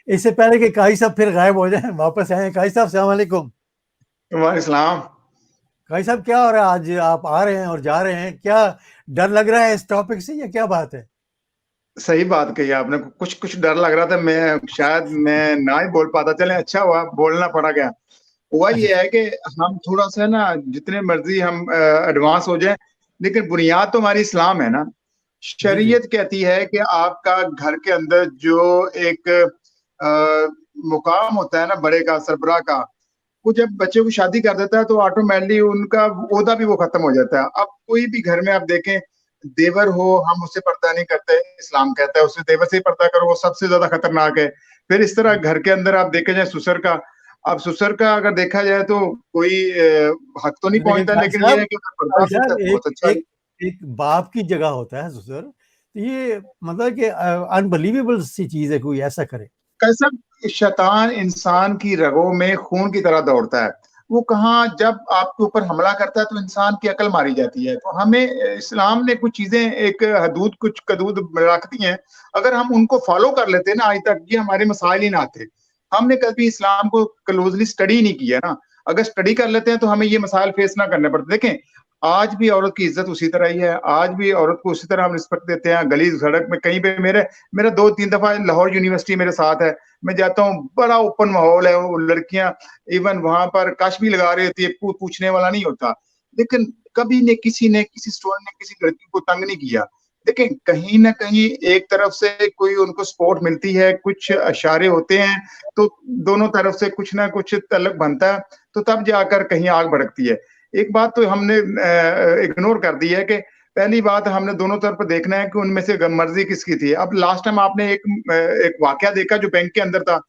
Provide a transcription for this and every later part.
इससे पहले कि काई साहब फिर गायब हो जाए, वापस आए। काई साहब सलाम अलैकुम। वालेकुम सलाम। काई साहब क्या हो रहा है आज? आप आ रहे हैं और जा रहे हैं, क्या डर लग रहा है इस टॉपिक से या क्या बात है? सही बात कही आपने। कुछ कुछ डर लग रहा था, मैं शायद मैं ना ही बोल पाता। चले अच्छा हुआ बोलना पड़ा गया। हुआ अच्छा। ये है कि हम थोड़ा सा ना, जितने मर्जी हम एडवांस हो जाए, लेकिन बुनियाद तो हमारी इस्लाम है ना। जी जी। शरीयत कहती है कि आपका घर के अंदर जो एक मुकाम होता है ना, बड़े का, सरबराह का, वो जब बच्चे को शादी कर देता है तो ऑटोमेटिकली उनका ओहदा भी वो खत्म हो जाता है। अब कोई भी घर में आप देखें, देवर हो, हम उससे पर्दा नहीं करते। इस्लाम कहता है उससे देवर से ही पर्दा करो, वो सबसे ज्यादा खतरनाक है। फिर इस तरह घर के अंदर आप देखे जाए ससुर का। अब ससुर का अगर देखा जाए तो कोई हक तो नहीं लेकिन पहुंचता, लेकिन ये है कि अगर पर्दा देता है तो एक बहुत अच्छा है। एक एक बाप की जगह होता है ससुर, तो ये मतलब कि अनबिलीवेबल सी चीज है कोई ऐसा करे। कैसा शैतान इंसान की रगों में खून की तरह दौड़ता है। वो कहाँ जब आपके ऊपर हमला करता है तो इंसान की अकल मारी जाती है। तो हमें इस्लाम ने कुछ चीजें, एक हदूद, कुछ कदूद रख दी हैं। अगर हम उनको फॉलो कर लेते ना, आज तक ये हमारे मसाइल ही ना आते। हमने कभी इस्लाम को क्लोजली स्टडी नहीं किया ना। अगर स्टडी कर लेते हैं तो हमें ये मसाइल फेस ना करने पड़ते। देखें, आज भी औरत की इज्जत उसी तरह ही है। आज भी औरत को उसी तरह हम रिस्पेक्ट देते हैं। गली सड़क में कहीं पे मेरा 2-3 दफा लाहौर यूनिवर्सिटी मेरे साथ है, मैं जाता हूँ, बड़ा ओपन माहौल है। वो लड़कियां इवन वहां पर कश भी लगा रही होती है, पूछने वाला नहीं होता। लेकिन कभी ने किसी स्टूडेंट ने किसी लड़की को तंग नहीं किया। देखें, कहीं ना कहीं एक तरफ से कोई उनको सपोर्ट मिलती है, कुछ इशारे होते हैं, तो दोनों तरफ से कुछ ना कुछ तल्लुक बनता है, तो तब जाकर कहीं आग भड़कती है। एक बात तो हमने इग्नोर कर दी है कि पहली बात, हमने दोनों तरफ देखना है कि उनमें से मर्जी किसकी थी। अब लास्ट टाइम आपने एक वाकया देखा जो बैंक के अंदर था।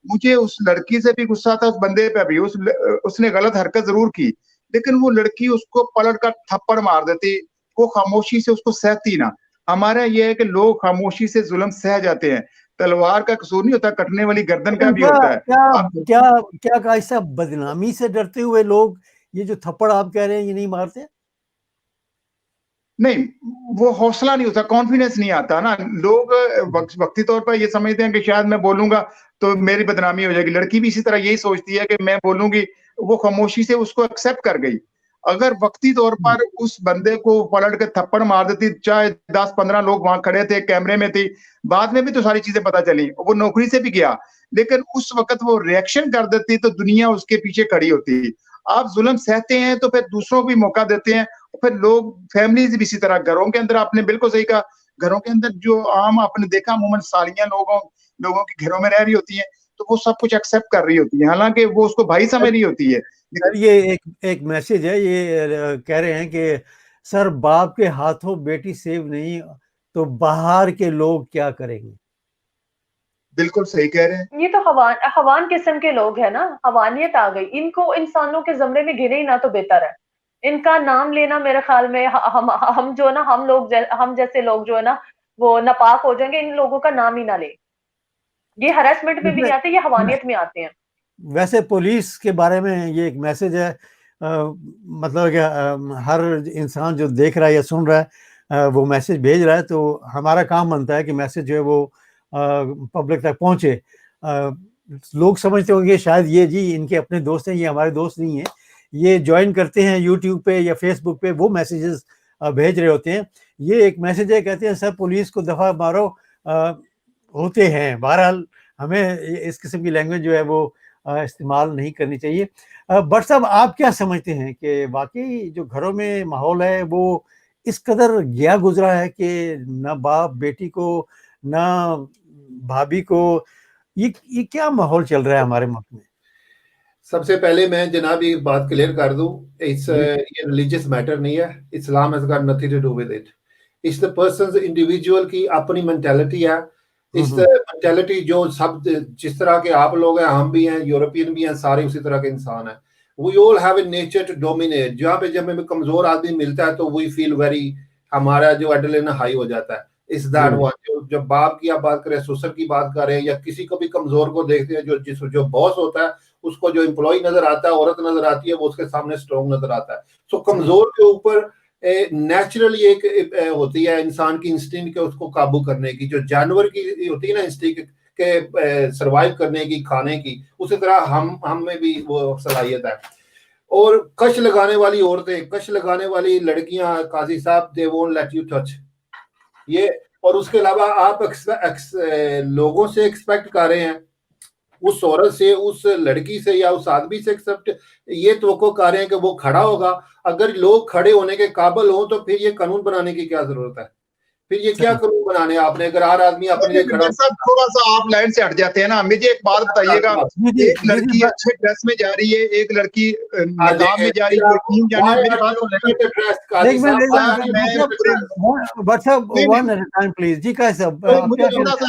मुझे उस लड़की से भी गुस्सा था, उस बंदे पे भी। उसने गलत हरकत जरूर की, लेकिन वो लड़की उसको पलट कर थप्पड़ मार देती, वो खामोशी से उसको सहती ना। हमारा यह है कि लोग खामोशी से जुल्म सह जाते हैं। तलवार का कसूर नहीं होता, कटने वाली गर्दन का लेकिन भी क्या होता है। क्या आप क्या क्या काई साहब, बदनामी से डरते हुए लोग ये जो थप्पड़ आप कह रहे हैं ये नहीं मारते? नहीं, वो हौसला नहीं होता, कॉन्फिडेंस नहीं आता ना। लोग वक्ती तौर पर ये समझते हैं कि शायद मैं बोलूंगा तो मेरी बदनामी हो जाएगी। लड़की भी इसी तरह यही सोचती है कि मैं बोलूंगी। वो खामोशी से उसको एक्सेप्ट कर गई। अगर वक्ती तौर पर उस बंदे को पलट के थप्पड़ मार देती, चाहे 10-15 लोग वहां खड़े थे, कैमरे में थी, बाद में भी तो सारी चीजें पता चली, वो नौकरी से भी गया, लेकिन उस वक्त वो रिएक्शन कर देती तो दुनिया उसके पीछे खड़ी होती। आप जुल्म सहते हैं तो फिर दूसरों को भी मौका देते हैं। फिर लोग, फैमिलीज भी इसी तरह, घरों के अंदर आपने बिल्कुल सही कहा। घरों के अंदर जो आम आपने देखा, अमूमन सालियां लोगों के घरों में रह रही होती हैं, तो वो सब कुछ एक्सेप्ट कर रही होती है, हालांकि वो उसको भाई समझ रही होती है। सर ये एक एक मैसेज है, ये कह रहे हैं कि सर बाप के हाथों बेटी सेव नहीं तो बाहर के लोग क्या करेंगे? बिल्कुल सही कह रहे हैं। ये तो हवान किस्म के लोग हैं ना, हवानियत आ गई इनको। इंसानों के ज़मरे में गिरे ही ना तो बेहतर है। इनका नाम लेना मेरे ख्याल में हम जो है ना, हम जैसे लोग जो है ना, वो नापाक हो जाएंगे। इन लोगों का नाम ही ना ले। ये हरासमेंट में भी नहीं आते, ये हवानियत में आते हैं। वैसे पुलिस के बारे में ये एक मैसेज है, मतलब कि हर इंसान जो देख रहा है या सुन रहा है वो मैसेज भेज रहा है, तो हमारा काम बनता है कि मैसेज जो है वो पब्लिक तक पहुंचे। लोग समझते होंगे शायद ये जी इनके अपने दोस्त हैं, ये हमारे दोस्त नहीं हैं, ये ज्वाइन करते हैं यूट्यूब पे या फेसबुक पे, वो मैसेजेस भेज रहे होते हैं। ये एक मैसेज है, कहते हैं सर पुलिस को दफा मारो, होते हैं। बहरहाल हमें इस किस्म की लैंग्वेज जो है वो इस्तेमाल नहीं करनी चाहिए। बट साहब आप क्या समझते हैं कि वाकई जो घरों में माहौल है वो इस कदर गया गुजरा है कि न बाप बेटी को, न भाभी को, ये क्या माहौल चल रहा है हमारे मुल्क में? सबसे पहले मैं जनाब ये बात क्लियर कर दूं, जी ये रिलीजियस मैटर नहीं है। Islam has got nothing to do with it. It's the person's individual की अपनी मेंटालिटी है। इट्स द मेंटालिटी जो सब, जिस तरह के आप लोग हैं, हम भी हैं, यूरोपियन भी हैं, सारे उसी तरह के इंसान हैं। We all have a nature to dominate. जहाँ पे जब हमें कमजोर आदमी मिलता है तो वी फील वेरी, हमारा जो एड्रेनलिन हाई हो जाता है। इस दैट वन, जब बाप की आप बात करें, ससुर की बात करें, या किसी को भी कमजोर को देखते हैं, जो बॉस होता है उसको जो एम्प्लॉय नजर आता है, औरत नजर आती है, वो उसके सामने स्ट्रॉन्ग नजर आता है। सो कमजोर के ऊपर नेचुरली एक होती है इंसान की इंस्टिंक्ट के उसको काबू करने की, जो जानवर की होती है ना इंस्टिंक्ट के सरवाइव करने की, खाने की, उसी तरह हम में भी वो सलाहियत है। और कश लगाने वाली औरतें, कश लगाने वाली लड़कियां, काजी साहब, they won't let you touch ये। और उसके अलावा आप लोगों से एक्सपेक्ट कर रहे हैं, उस औरत से, उस लड़की से या उस आदमी से एक्सेप्ट ये तो कर रहे हैं कि वो खड़ा होगा। अगर लोग खड़े होने के काबिल हो तो फिर ये कानून बनाने की क्या जरूरत है? फिर ये क्या कानून बनाने आपने, अगर हर आदमी अपने लिए खड़ा। थोड़ा सा आप लाइन से हट जाते हैं ना। मुझे एक बात बताइएगा, एक लड़की अच्छे ड्रेस में जा रही है, एक लड़की नकाब में जा रही है, यकीन जाने मेरी बात प्लीज जी। कैसे मुझे थोड़ा सा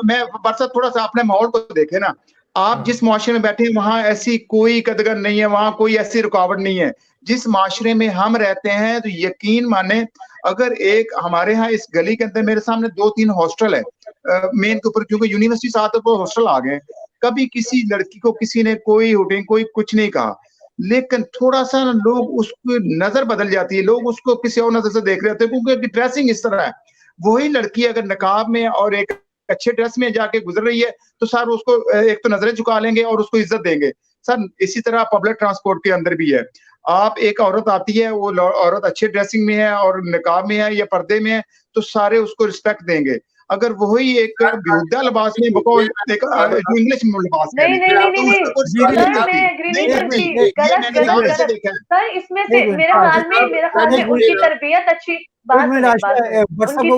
मैं बरसात थोड़ा सा अपने माहौल को देखे ना। आप जिस माशरे में बैठे हैं वहां ऐसी कोई कदगर नहीं है, वहां कोई ऐसी रुकावट नहीं है। जिस माशरे में हम रहते हैं तो यकीन माने, अगर एक हमारे यहाँ इस गली के अंदर मेरे सामने 2-3 हॉस्टल है मेन के ऊपर, क्योंकि यूनिवर्सिटी साथ तो हॉस्टल आ गए। कभी किसी लड़की को किसी ने कोई हुटिंग कोई कुछ नहीं कहा, लेकिन थोड़ा सा लोग उसकी नजर बदल जाती है, लोग उसको किसी और नजर से देख रहे होते हैं क्योंकि ड्रेसिंग इस तरह है। वही लड़की अगर नकाब में और एक अच्छे ड्रेस में जाके गुजर रही है तो सर उसको एक तो नजरें झुका लेंगे और उसको इज्जत देंगे। सर इसी तरह पब्लिक ट्रांसपोर्ट के अंदर भी है। आप एक औरत आती है, वो औरत अच्छे ड्रेसिंग में है और निकाब में है या पर्दे में है तो सारे उसको रिस्पेक्ट देंगे। अगर वही एक बेहुदा लिबास में इंग्लिश में लिबास नहीं नहीं नहीं नहीं मैं एग्री नहीं करती। गलत गलत गलत सर, इसमें से मेरे ख्याल में उनकी तरबियत अच्छी उनकी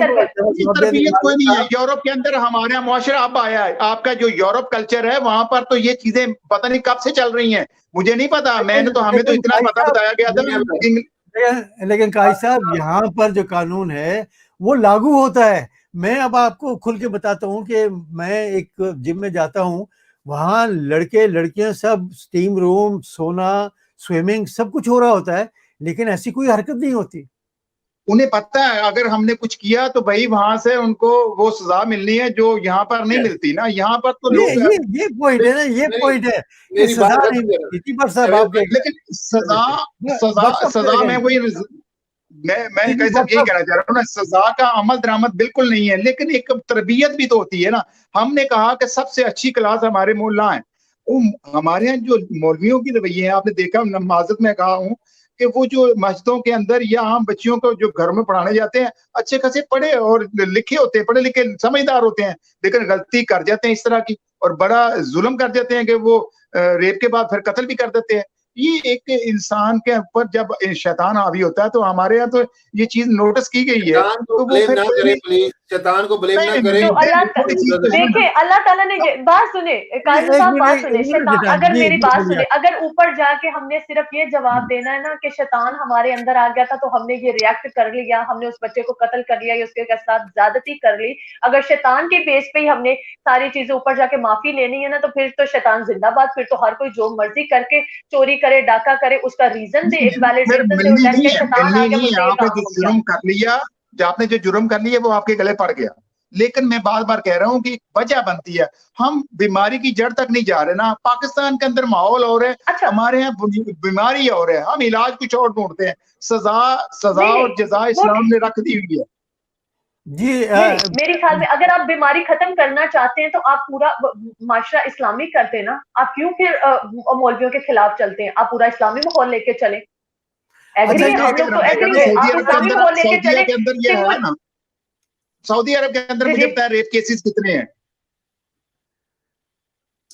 तरबियत कोई नहीं है। यूरोप के अंदर हमारे यहाँ मुआशरा अब आया है। आपका जो यूरोप कल्चर है वहां पर तो ये चीजें पता नहीं कब से चल रही हैं, मुझे नहीं पता। मैंने तो हमें तो इतना पता बताया गया था। लेकिन काजी साहब यहाँ पर जो कानून है वो लागू होता है। मैं अब आपको खुल के बताता हूँ कि मैं एक जिम में जाता हूँ, वहाँ लड़के लड़कियां सब स्टीम रूम, सोना, स्विमिंग सब कुछ हो रहा होता है, लेकिन ऐसी कोई हरकत नहीं होती। उन्हें पता है अगर हमने कुछ किया तो भाई वहां से उनको वो सजा मिलनी है जो यहाँ पर नहीं मिलती ना। यहाँ पर तो लोग ये पॉइंट है ना, ये पॉइंट है कि सजा नहीं मिलती। पर साहब आप लेकिन सजा में वही मैं कैसे यही कहना चाह रहा हूँ ना, सजा का अमल दरामद बिल्कुल नहीं है, लेकिन एक तरबियत भी तो होती है ना। हमने कहा कि सबसे अच्छी क्लास हमारे मोल्ला है। हमारे यहाँ जो मौलवियों की रवैये है, आपने देखा नमाजत में कहा हूँ कि वो जो मस्जिदों के अंदर या आम बच्चियों को जो घर में पढ़ाने जाते हैं अच्छे खासे पढ़े और लिखे होते हैं, पढ़े लिखे समझदार होते हैं, लेकिन गलती कर जाते हैं इस तरह की और बड़ा जुल्म कर जाते हैं कि वो रेप के बाद फिर कत्ल भी कर देते हैं। ये एक इंसान के ऊपर जब शैतान हावी होता है तो हमारे यहाँ तो ये चीज नोटिस की गई है। तो वो ना करें प्लीज, शैतान को ब्लेम ना करें। तो देखिए अल्लाह ताला ने बात सुने, काजी साहब बात सुने, शैतान अगर मेरी बात सुने, अगर ऊपर जाके हमने सिर्फ ये जवाब देना है ना कि शैतान हमारे अंदर आ गया था तो हमने ये रिएक्ट कर लिया, हमने उस बच्चे को कत्ल कर लिया या उसके साथ ज्यादती कर ली, अगर शैतान के बेस पे ही हमने सारी चीजें ऊपर जाके माफी लेनी है ना, तो फिर तो शैतान जिंदाबाद। फिर तो हर कोई जो मर्जी करके चोरी करे, डाका करे, उसका रीजन दे, एक वैलिड रीजन दे। शैतान आ गया, जुर्म कर लिया, आपने जो जुर्म कर लिया वो आपके गले पड़ गया। लेकिन मैं बार बार कह रहा हूँ कि वजह बनती है, हम बीमारी की जड़ तक नहीं जा रहे ना। पाकिस्तान के अंदर माहौल और है, अच्छा। हमारे यहाँ बीमारी और है, हम इलाज कुछ और ढूंढते हैं। सजा और जजा इस्लाम ने रख दी हुई है जी। मेरे ख्याल में अगर आप बीमारी खत्म करना चाहते हैं तो आप पूरा माशरा इस्लामी करते हैं ना। आप क्यों फिर मौलवियों के खिलाफ चलते हैं? आप पूरा इस्लामी माहौल लेके चले। एग्री है, हम लोग तो एग्री है, आप इस्लामी माहौल लेके चले। सऊदी अरब के अंदर मुझे पता है रेप केसेस कितने हैं।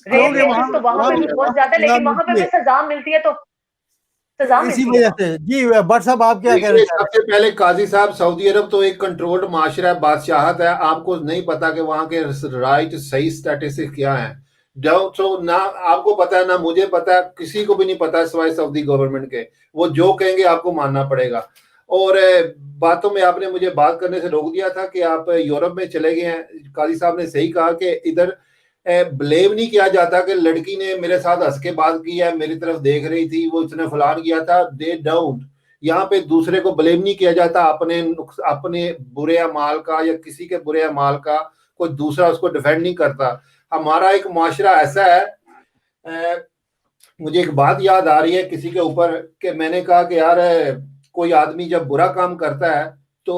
रेप केसेस तो वहां पे भी बहुत ज्यादा, लेकिन वहां पे भी सजा मिलती है तो इसी वजह से। जी बट साहब आप क्या कह रहे हैं? सबसे पहले काजी साहब, सऊदी अरब तो एक कंट्रोल्ड माशरा है, बादशाहत है। आपको नहीं पता कि वहां के राइट सही स्टैटिस्टिक्स क्या है। तो ना आपको पता है ना मुझे पता है, किसी को भी नहीं पता सिवाय सऊदी गवर्नमेंट के। वो जो कहेंगे आपको मानना पड़ेगा। और बातों में आपने मुझे बात करने से रोक दिया था कि आप यूरोप में चले गए हैं। काजी साहब ने सही कहा कि इधर ब्लेम नहीं किया जाता कि लड़की ने मेरे साथ हंस के बात की है, मेरी तरफ देख रही थी, वो इसने फलान किया था। दे डाउन यहाँ पे दूसरे को ब्लेम नहीं किया जाता अपने बुरे अमाल का या किसी के बुरे अमाल का। कोई दूसरा उसको डिफेंड नहीं करता। हमारा एक माशरा ऐसा है। मुझे एक बात याद आ रही है किसी के ऊपर कि मैंने कहा कि यार कोई आदमी जब बुरा काम करता है तो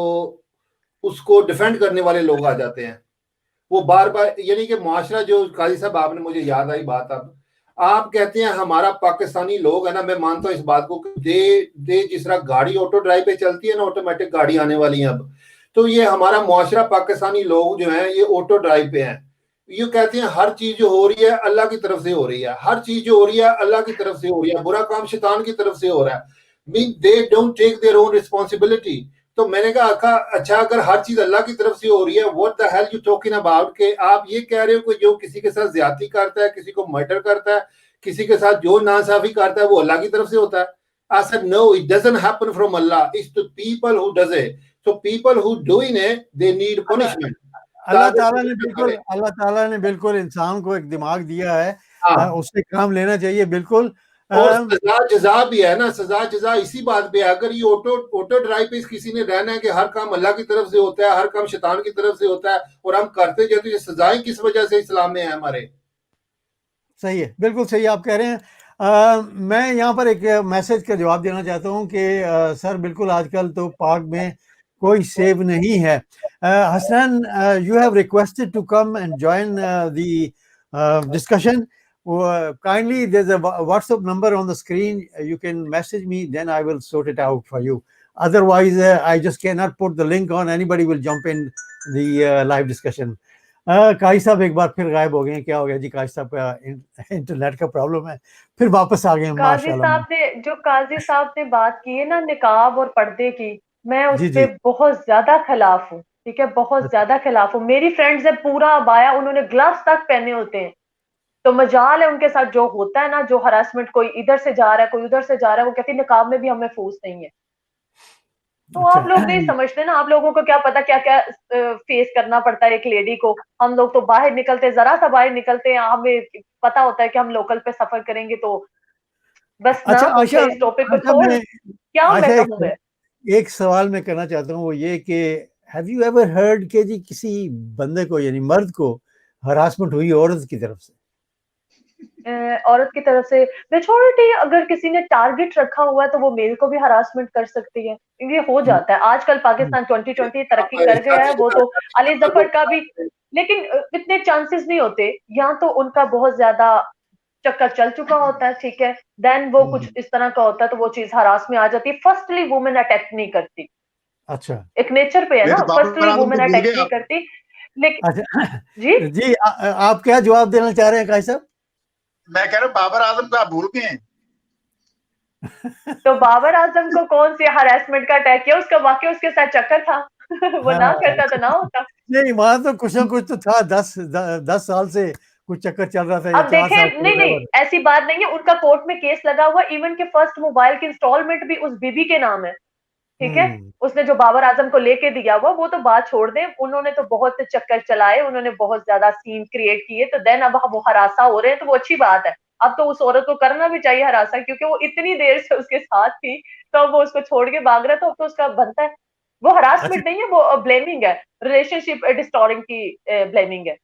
उसको डिफेंड करने वाले लोग आ जाते हैं। वो बार बार, यानी कि मुआशरा जो काजी साहब आपने, मुझे याद आई बात, अब आप कहते हैं हमारा पाकिस्तानी लोग है ना, मैं मानता हूँ इस बात को, दे जिस तरह गाड़ी ऑटो ड्राइव पे चलती है ना, ऑटोमेटिक गाड़ी आने वाली है अब, तो ये हमारा मुआशरा पाकिस्तानी लोग जो है ये ऑटो ड्राइव पे हैं। ये कहते हैं हर चीज जो हो रही है अल्लाह की तरफ से हो रही है, हर चीज जो हो रही है अल्लाह की तरफ से हो रही है, बुरा काम शैतान की तरफ से हो रहा है, mean they don't take their own responsibility. तो मैंने कहा अच्छा अगर हर चीज अल्लाह की तरफ से हो रही है, what the hell you talking about, के आप ये कह रहे हो कि जो किसी के साथ ज्यादती करता है, किसी को मर्डर करता है, किसी के साथ जो नासाफी करता है वो अल्लाह की तरफ से होता है। I said no, it doesn't happen from Allah, it's the people who does it, so people who doing it they need punishment। अल्लाह ताला ने बिल्कुल इंसान को एक दिमाग दिया है, उससे काम लेना चाहिए बिल्कुल। और सजा जजा भी है ना, सजा जजा इसी बात पे है। अगर ये ऑटो ड्राइव पे किसी ने रहना है कि हर काम अल्लाह की तरफ से होता है, हर काम शैतान की तरफ से होता है, और हम करते जाते, ये सजाएं किस वजह से इस्लाम में है हमारे। सही है, बिल्कुल सही आप कह रहे हैं। मैं यहाँ पर एक मैसेज का जवाब देना चाहता हूँ कि सर बिल्कुल आजकल तो पाक में कोई सेव नहीं है। Hasnain, you have requested to come and join the discussion. Kindly, there's a WhatsApp number on the screen. You can message me, then I will sort it out for you. Otherwise, I just cannot put the link on. Anybody will jump in the live discussion. काजी साहब एक बार फिर गायब हो गए हैं, क्या हो गया जी? काजी साहब का इंटरनेट का प्रॉब्लम है, फिर वापस आ गए हैं। काजी साहब ने बात की है ना निकाब और पर्दे की, मैं उस पे बहुत ज्यादा खिलाफ हूँ, ठीक है, बहुत ज्यादा खिलाफ हूँ। मेरी फ्रेंड्स है पूरा अबाया, उन्होंने ग्लव्स तक पहने होते हैं, तो मजाल है उनके साथ जो होता है ना, जो हरासमेंट, कोई इधर से जा रहा है, कोई उधर से जा रहा है, वो कहती है निकाब में भी हमें महफूज नहीं है। तो आप लोग नहीं समझते ना, आप लोगों को क्या पता क्या क्या फेस करना पड़ता है एक लेडी को। हम लोग तो बाहर निकलते, जरा सा बाहर निकलते हैं, हमें पता होता है कि हम लोकल पे सफर करेंगे, तो बस ना आशा, इस टॉपिक को छोड़ क्या मैं कहूँ। एक सवाल मैं करना चाहता हूँ, वो ये कि हैव यू एवर हर्ड के जी किसी बंदे को यानी मर्द को हरासमेंट हुई औरत की तरफ से? औरत की तरफ से मेजॉरिटी, अगर किसी ने टारगेट रखा हुआ है तो वो मेल को भी हरासमेंट कर सकती है, ये हो जाता है। आजकल पाकिस्तान 2020 तरक्की कर गया है, वो तो अली जफर का भी, लेकिन इतने चांसेस नहीं होते। यहाँ तो उनका बहुत ज्यादा चक्कर चल चुका होता है, ठीक है, देन वो कुछ इस तरह का होता है तो वो चीज हरास में आ जाती है। फर्स्टली वुमेन अटैक नहीं करती, अच्छा एक नेचर पे है ना, फर्स्टली वुमेन अटैक नहीं करती। लेकिन अच्छा जी आप क्या जवाब देना चाह रहे हैं काजी साहब? मैं कह रहा हूँ बाबर आजम को आप भूल गए हैं। तो बाबर आजम को कौन सी हरासमेंट का अटैक किया? उसका वाकई उसके साथ चक्कर था। वो ना करता तो ना होता। नहीं, वहां तो कुछ ना कुछ तो था, 10 साल से कुछ चक्कर चल रहा था। अब देखें, नहीं ऐसी बात नहीं है, उनका कोर्ट में केस लगा हुआ, इवन के फर्स्ट मोबाइल की इंस्टॉलमेंट भी उस बीबी के नाम है, ठीक है, उसने जो बाबर आजम को लेके दिया हुआ, वो तो बात छोड़ दें, उन्होंने तो बहुत चक्कर चलाए, उन्होंने बहुत ज्यादा सीन क्रिएट किए, तो देन अब वो हरासा हो रहे हैं, तो वो अच्छी बात है। अब तो उस औरत को करना भी चाहिए हरासा, क्योंकि वो इतनी देर से उसके साथ थी, तो अब वो उसको छोड़ के भाग रहा था, तो उसका बनता है। वो हरासमेंट नहीं है, वो ब्लेमिंग है, रिलेशनशिप डिस्टोरिंग की ब्लेमिंग है।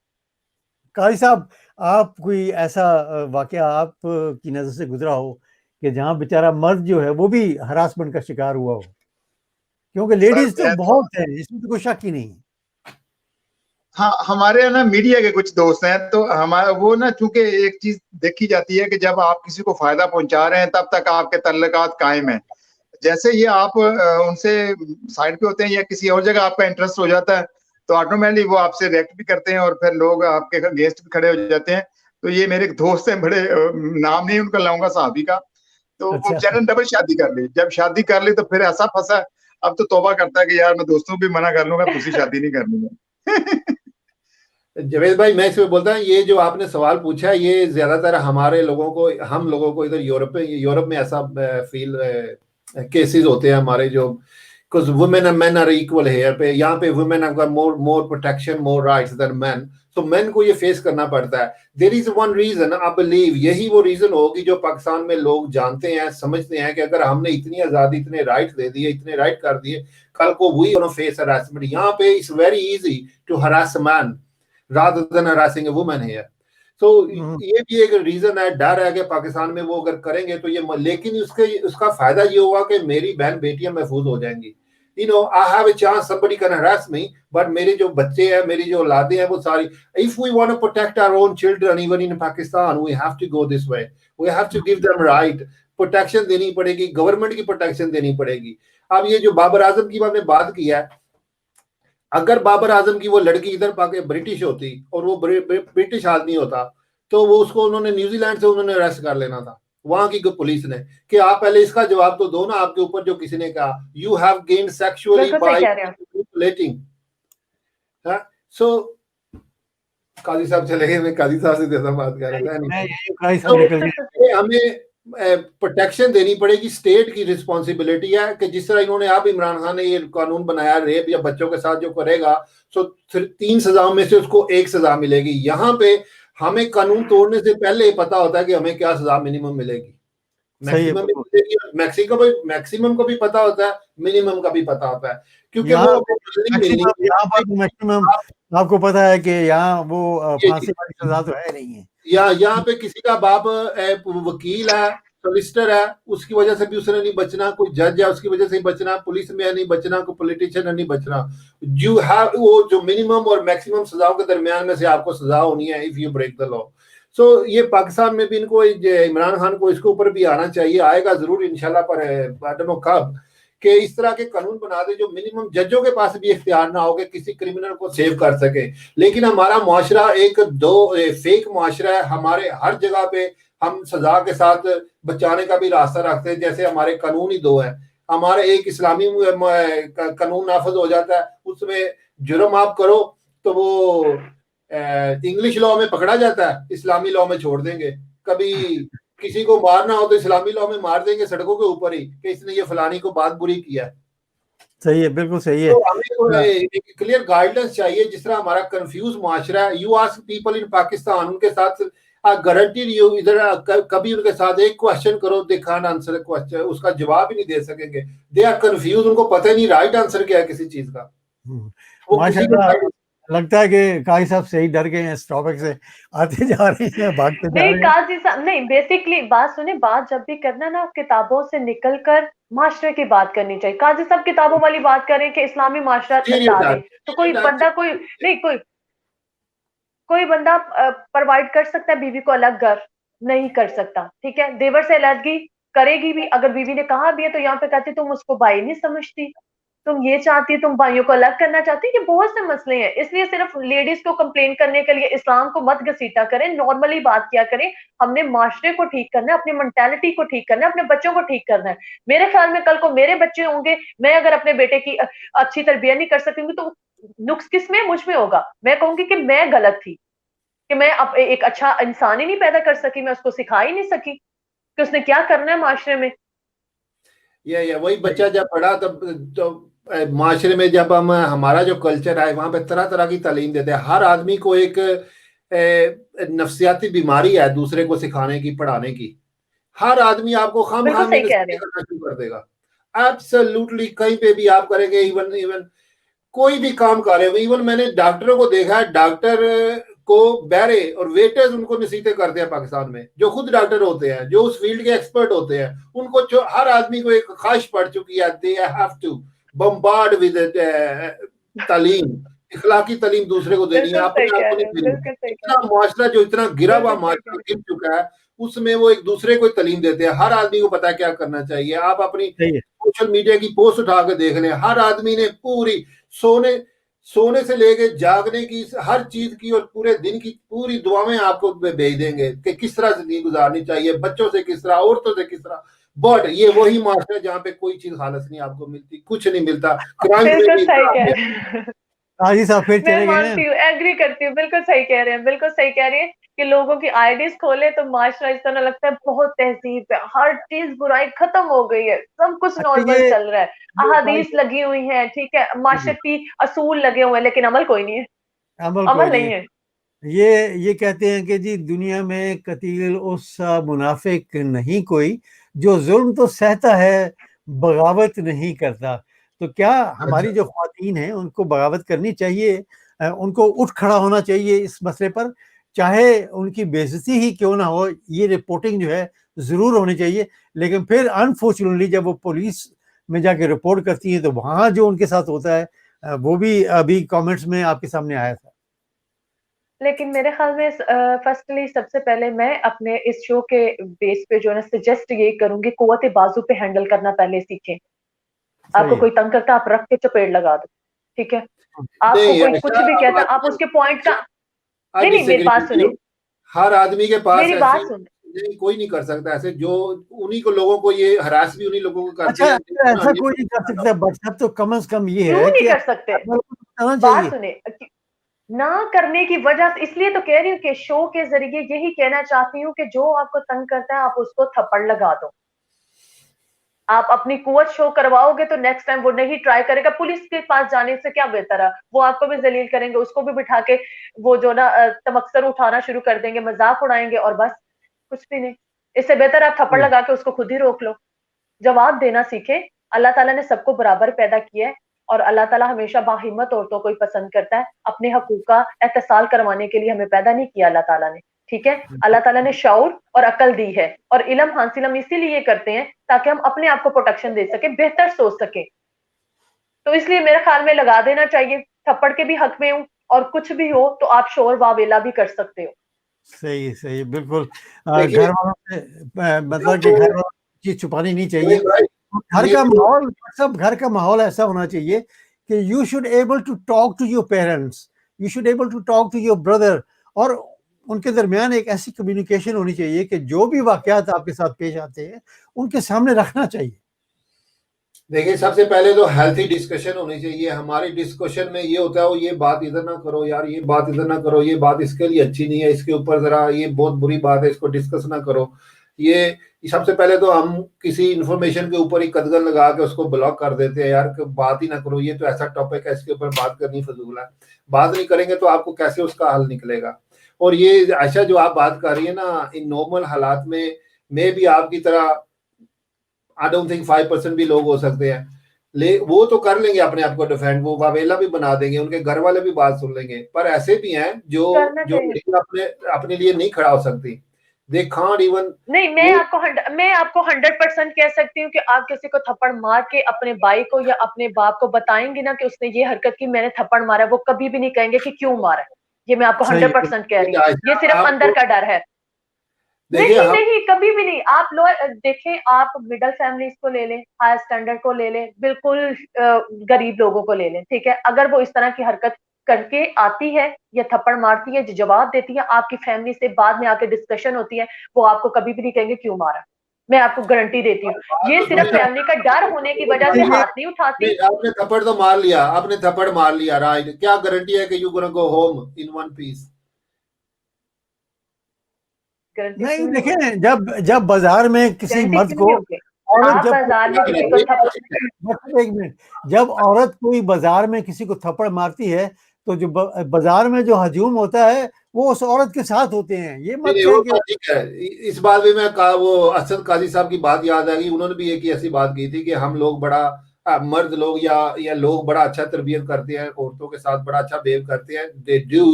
काजी साहब, आप कोई ऐसा वाकया आप की नजर से गुजरा हो कि जहां बेचारा मर्द जो है वो भी हरासमेंट का शिकार हुआ हो? क्योंकि लेडीज तो बहुत है, इसमें तो कोई शक ही नहीं। हाँ, हमारे यहाँ ना मीडिया के कुछ दोस्त हैं, तो हमारा वो ना, चूंकि एक चीज देखी जाती है कि जब आप किसी को फायदा पहुंचा रहे हैं तब तक आपके तल्लुकात कायम है। जैसे ही आप उनसे साइड पे होते हैं या किसी और जगह आपका इंटरेस्ट हो जाता है, तो ऑटोमेटिकली वो आपसे रिएक्ट भी करते हैं और फिर लोग आपके अगेंस्ट भी खड़े हो जाते हैं। तो ये मेरे दोस्त हैं, बड़े नाम नहीं उनका लाऊंगा साहबी का, तो वो बेचारे डबल शादी कर ली। जब शादी कर ली तो फिर ऐसा फंसा, अब तो तौबा करता है कि यार मैं दोस्तों भी मना कर लूंगा, दूसरी शादी नहीं करनी है। जवेद भाई, मैं इसमें बोलता हूँ, ये जो आपने सवाल पूछा, ये ज्यादातर हमारे लोगों को, हम लोगों को इधर यूरोप में ऐसा फील केसेस होते हैं हमारे, जो because women and men are equal here पे, यहाँ पे women have got more protection, more rights than men, so men को ये फेस करना पड़ता है। There is one reason, I believe, यही वो रीजन होगी जो पाकिस्तान में लोग जानते हैं, समझते हैं कि अगर हमने इतनी आजादी, इतने राइट दे दिए, इतने राइट कर दिए, कल को we gonna face harassment। यहाँ पे it's very easy to harass a man rather than harassing a woman here। तो ये भी एक रीजन है, डर है कि पाकिस्तान में वो अगर करेंगे तो ये, लेकिन उसका फायदा ये हुआ कि मेरी बहन बेटियां महफूज हो जाएंगी। you know, I have a chance, somebody can harass me, but मेरे जो बच्चे हैं, मेरी जो औलादें हैं, वो सारी, if we want to protect our own children, even in Pakistan, we have to go this way. We have to give them right, protection देनी पड़ेगी, गवर्नमेंट की protection देनी पड़ेगी. अब ये जो बाबर आजम की आपने बात की है, अगर बाबर आजम की वो लड़की इधर पाके ब्रिटिश होती और वो ब्रिटिश आदमी होता, तो वो उसको उन्होंने न्यूजीलैंड से उन्होंने अरेस्ट कर लेना था, वहां की पुलिस ने, कि आप पहले इसका जवाब तो दो ना, आपके ऊपर जो किसी ने कहा you have gained sexually by manipulating. So काजी साहब चले गए, मैं काजी साहब से ज्यादा बात कर रहा था. हमें प्रोटेक्शन देनी पड़ेगी, स्टेट की रिस्पॉन्सिबिलिटी है कि जिस तरह इन्होंने आप इमरान खान ने ये कानून बनाया, रेप या बच्चों के साथ जो करेगा, सो 3 सजाओं में से उसको 1 सजा मिलेगी. यहाँ पे हमें कानून तोड़ने से पहले पता होता है कि हमें क्या सजा मिनिमम मिलेगी, मैक्सिमम भी मिलेगी, मैक्सिमम को भी पता होता है, मिनिमम का भी पता होता है, क्योंकि वो यहाँ पर मैक्सिमम आपको पता है कि यहाँ वो फांसी वाली सजा तो है नहीं है. यहाँ पे किसी का बाप वकील है, सोलिसिटर है, उसकी वजह से भी उसने नहीं बचना, कोई जज है उसकी वजह से बचना, पुलिस में नहीं बचना, कोई पॉलिटिशियन नहीं बचना. यू हैव वो जो मिनिमम और मैक्सिमम सजाओं के दरमियान में से आपको सजा होनी है if you break the law. So ये पाकिस्तान में भी इनको, इमरान खान को इसके ऊपर भी आना चाहिए, आएगा जरूर इंशाल्लाह, पर आई डोंट नो कब, कि इस तरह के कानून बना दे जो मिनिमम जजों के पास भी इख्तियार ना हो कि किसी क्रिमिनल को सेव कर सके. लेकिन हमारा मुआशरा एक फेक मुआशरा है. हमारे हर जगह पे हम सजा के साथ बचाने का भी रास्ता रखते हैं, जैसे हमारे कानून ही 2 हैं. हमारे एक इस्लामी कानून नाफज हो जाता है, उसमें जुर्म आप करो तो वो इंग्लिश लॉ में पकड़ा जाता है, इस्लामी लॉ में छोड़ देंगे. कभी किसी को मारना हो तो इस्लामी लॉ में मार देंगे सड़कों के ऊपर ही कि इसने ये फलानी को बात बुरी किया. सही है, बिल्कुल सही है. तो हमें एक क्लियर गाइडेंस चाहिए. जिस तरह हमारा कंफ्यूज मुआशरा है, you ask people in Pakistan, उनके साथ गारंटी यू इधर कभी उनके साथ एक क्वेश्चन करो, दे कांट आंसर क्वेश्चन, उसका जवाब ही नहीं दे सकेंगे. दे आर कंफ्यूज, उनको पता ही नहीं राइट आंसर क्या है किसी चीज का. माशाल्लाह, लगता है कि काजी साहब सही डर गए हैं इस टॉपिक से, आते जा रहे हैं, भागते जा रहे हैं. काजी साहब नहीं, बेसिकली बात सुने, बात जब भी करना ना, किताबों से निकलकर माशरे की बात करनी चाहिए. काजी साहब किताबों वाली बात करें कि इस्लामी माशरा तो कोई बंदा कोई बंदा प्रोवाइड कर सकता है बीवी को अलग घर? नहीं कर सकता. ठीक है, देवर से अलहदगी करेगी भी, अगर बीवी ने कहा भी है तो यहाँ पे कहती तुम उसको भाई नहीं समझती, तुम ये चाहती है, तुम भाइयों को अलग करना चाहती है. कि बहुत से मसले हैं, इसलिए सिर्फ लेडीज को कंप्लेन करने के लिए इस्लाम को मत घसीटा करें, नॉर्मली बात किया करें. हमने माशरे को ठीक करना है, अपनी मेंटालिटी को ठीक करना है, अपने बच्चों को ठीक करना है. मेरे ख्याल में कल को मेरे बच्चे होंगे, मैं अगर अपने बेटे की अच्छी तरबियत नहीं कर सकूंगी तो नुक्स किसमें? मुझ में होगा. मैं कहूंगी कि मैं गलत थी कि मैं अब एक अच्छा इंसान ही नहीं पैदा कर सकी, मैं उसको सिखा ही नहीं सकी कि उसने क्या करना है माशरे में. या वही बच्चा जब पढ़ा तब तो माशरे में जब हम हमारा जो कल्चर है वहां पे तरह तरह की तालीम देते हैं. हर आदमी को एक नफ्सियाती बीमारी है दूसरे को सिखाने की, पढ़ाने की. हर आदमी आपको खामखा करना शुरू कर देगा. एब्सोल्युटली कहीं पे भी आप करेंगे, इवन कोई भी काम कर रहे हो. इवन मैंने डॉक्टरों को देखा है, डॉक्टर को बहरे और वेटर्स उनको नसीहतें करते हैं पाकिस्तान में, जो खुद डॉक्टर होते हैं, जो उस फील्ड के एक्सपर्ट होते हैं. उनको हर आदमी को एक ख्वाहिश पड़ चुकी है, they have to bombard with तालीम, इखलाकी तालीम दूसरे को देनी है, अपने आप को नहीं देनी. इतना मुआशरा जो इतना गिरा हुआ मुआशरा गिर चुका है, उसमें वो एक दूसरे को तालीम देते हैं. हर आदमी को पता है क्या करना चाहिए. आप अपनी सोशल मीडिया की पोस्ट उठा के देख लें, हर आदमी ने पूरी सोने से लेके जागने की, हर चीज की और पूरे दिन की पूरी दुआएं आपको भेज देंगे कि किस तरह जिंदगी गुजारनी चाहिए, बच्चों से किस तरह, औरतों से किस तरह. बट ये वही माशरा है जहाँ पे कोई चीज खालस नहीं आपको मिलती, कुछ नहीं मिलता. काजी साहब फिर चले गए. एग्री करती हूँ, बिल्कुल सही कह रहे हैं, बिल्कुल सही कह रही है कि लोगों की आईडीज खोले तो माशरा इस तरह लगता है बहुत तहजीब है, हर चीज बुराई खत्म हो गई है, सब कुछ नॉर्मल चल रहा है, अहादीस लगी हुई है, ठीक है, माशरती असूल लगे हुए हैं, लेकिन अमल कोई नहीं है, अमल नहीं है. ये कहते हैं कि जी दुनिया में कतील उस मुनाफिक नहीं कोई जो जुल्म तो सहता है बगावत नहीं करता. तो क्या हमारी जो ख्वातीन हैं उनको बगावत करनी चाहिए, उनको उठ खड़ा होना चाहिए इस मसले पर, चाहे उनकी बेइज्जती ही क्यों ना हो. ये रिपोर्टिंग जो है जरूर होनी चाहिए. लेकिन फिर अनफॉर्चुनेटली जब वो पुलिस में जाके रिपोर्ट करती हैं, तो वहाँ जो उनके साथ होता है वो भी अभी कमेंट्स में आपके सामने आया था। लेकिन मेरे ख्याल में फर्स्टली सबसे पहले मैं अपने इस शो के बेस पे जो है ना सजेस्ट यही करूंगी, कुव्वत बाजू पे हैंडल करना पहले सीखें। आपको सही कोई तंग करता है, आप रख के चपेट लगा दो, ठीक है। है। आपको नहीं कोई ऐसा कुछ भी कहता है, आप उसके पॉइंट का आई नहीं, मेरी डिसएग्री बात विद सुने, यू। हर आदमी के पास मेरी ऐसी बात सुने। नहीं, कोई नहीं कर सकता ऐसे। जो उन्हीं को लोगों को ये हरास भी उन्हीं लोगों को करते अच्छा, हैं जिनको ऐसा अन्य कोई नहीं कर सकता, बट सब तो कम से कम ये क्यों है नहीं कि कर सकते? आप लोगों को बताना बात चाहिए। सुने, ना करने की वजह से इसलिए तो कह रही हूँ कि शो के जरिए यही कहना चाहती हूँ कि जो आपको तंग करता है आप उसको थप्पड़ लगा दो। आप अपनी कुव्वत शो करवाओगे तो नेक्स्ट टाइम वो नहीं ट्राई करेगा। पुलिस के पास जाने से क्या बेहतर है, वो आपको भी जलील करेंगे, उसको भी बिठा के वो जो ना तमक्सर उठाना शुरू कर देंगे, मजाक उड़ाएंगे और बस कुछ भी नहीं। इससे बेहतर आप थप्पड़ लगा के उसको खुद ही रोक लो। जवाब देना सीखे। अल्लाह ताला ने सबको बराबर पैदा किया है और अल्लाह ताला हमेशा बाहिम्मत औरतों को ही पसंद करता है। अपने हकूक का एहतसाल करवाने के लिए हमें पैदा नहीं किया अल्लाह ताला ने, ठीक है। अल्लाह ताला ने शऊर और अकल दी है और इल्म हासिल हम इसीलिए करते हैं ताकि हम अपने आप को प्रोटेक्शन दे सके, बेहतर सोच सके। तो इसलिए मेरे ख्याल में लगा देना चाहिए। थप्पड़ के भी हक में हूँ और कुछ भी हो तो आप शोर वावेला भी कर सकते हो। सही सही, बिल्कुल। देखिए घर वालों से मतलब कि जो घर वालों को चीज छुपानी नहीं चाहिए। भाई घर ये का जो माहौल, सब घर का माहौल ऐसा होना चाहिए कि you should able to talk to your parents, you should able to talk to your brother, और उनके दरमियान एक ऐसी कम्युनिकेशन होनी चाहिए कि जो भी वाकयात आपके साथ पेश आते हैं उनके सामने रखना चाहिए। देखिए सबसे पहले तो हेल्थी डिस्कशन होनी चाहिए। हमारी डिस्कशन में ये होता है, वो ये बात इधर ना करो यार, ये बात इधर ना करो, ये बात इसके लिए अच्छी नहीं है, इसके ऊपर जरा ये बहुत बुरी बात है, इसको डिस्कस ना करो। ये सबसे पहले तो हम किसी इंफॉर्मेशन के ऊपर ही कदगन लगा के उसको ब्लॉक कर देते हैं, यार बात ही ना करो, ये तो ऐसा टॉपिक है, इसके ऊपर बात करनी फजूल है। बात नहीं करेंगे तो आपको कैसे उसका हल निकलेगा। और ये आयशा जो आप बात कर रही है ना, इन नॉर्मल हालात में मैं भी आपकी तरह आई डोंट थिंक 5% भी लोग हो सकते हैं, ले वो तो कर लेंगे अपने आप को डिफेंड, वो वावेला भी बना देंगे, उनके घर वाले भी बात सुन लेंगे। पर ऐसे भी हैं जो करना जो चाहिए। अपने अपने लिए नहीं खड़ा हो सकती। दे कांट इवन नहीं, मैं आपको 100% कह सकती हूँ कि आप किसी को थप्पड़ मार के अपने भाई को या अपने बाप को बताएंगे ना कि उसने ये हरकत की, मैंने थप्पड़ मारा, वो कभी भी नहीं कहेंगे कि क्यों मारा। ये मैं आपको सही 100% कह रही हूँ। ये आयशा सिर्फ अंदर आपको का डर है। देखिए नहीं हम नहीं, कभी भी नहीं। आप लोग देखें, आप मिडिल फैमिलीज को ले लें, हाई स्टैंडर्ड को ले लें, बिल्कुल गरीब लोगों को ले लें, ठीक है। अगर वो इस तरह की हरकत करके आती है या थप्पड़ मारती है, जो जवाब देती है, आपकी फैमिली से बाद में आके डिस्कशन होती है, वो आपको कभी भी नहीं कहेंगे क्यों मारा। मैं आपको गारंटी देती हूँ। बात ये तो सिर्फ सुनिए। फैमिली का डर होने की वजह से ये हाथ नहीं उठाती। आपने थप्पड़ तो मार लिया, आपने थप्पड़ मार लिया, राइट, क्या गारंटी है कि you gonna go home in one piece? Guarantee नहीं, क्यों नहीं होगी? देखें, जब जब बाजार में किसी गारंटी मर्द क्यों को नहीं होगी? औरत आप जब बाजार में किसी को ये थप्पड़ ठीक है। बस एक मिनट, जब औरत कोई बाजार में किसी को थप्पड़ मारती है तो जो बाजार में जो हजूम होता है वो उस औरत के साथ होते हैं। ये नहीं मत नहीं, वो कहें कि बात ठीक है। इस बात में मैं कहा, वो असद काजी साहब की बात याद आ गई। उन्होंने भी एक ही ऐसी बात की थी कि हम लोग बड़ा मर्द लोग या लोग बड़ा अच्छा तरबियत करते हैं, औरतों के साथ बड़ा अच्छा बिहेव करते हैं, they do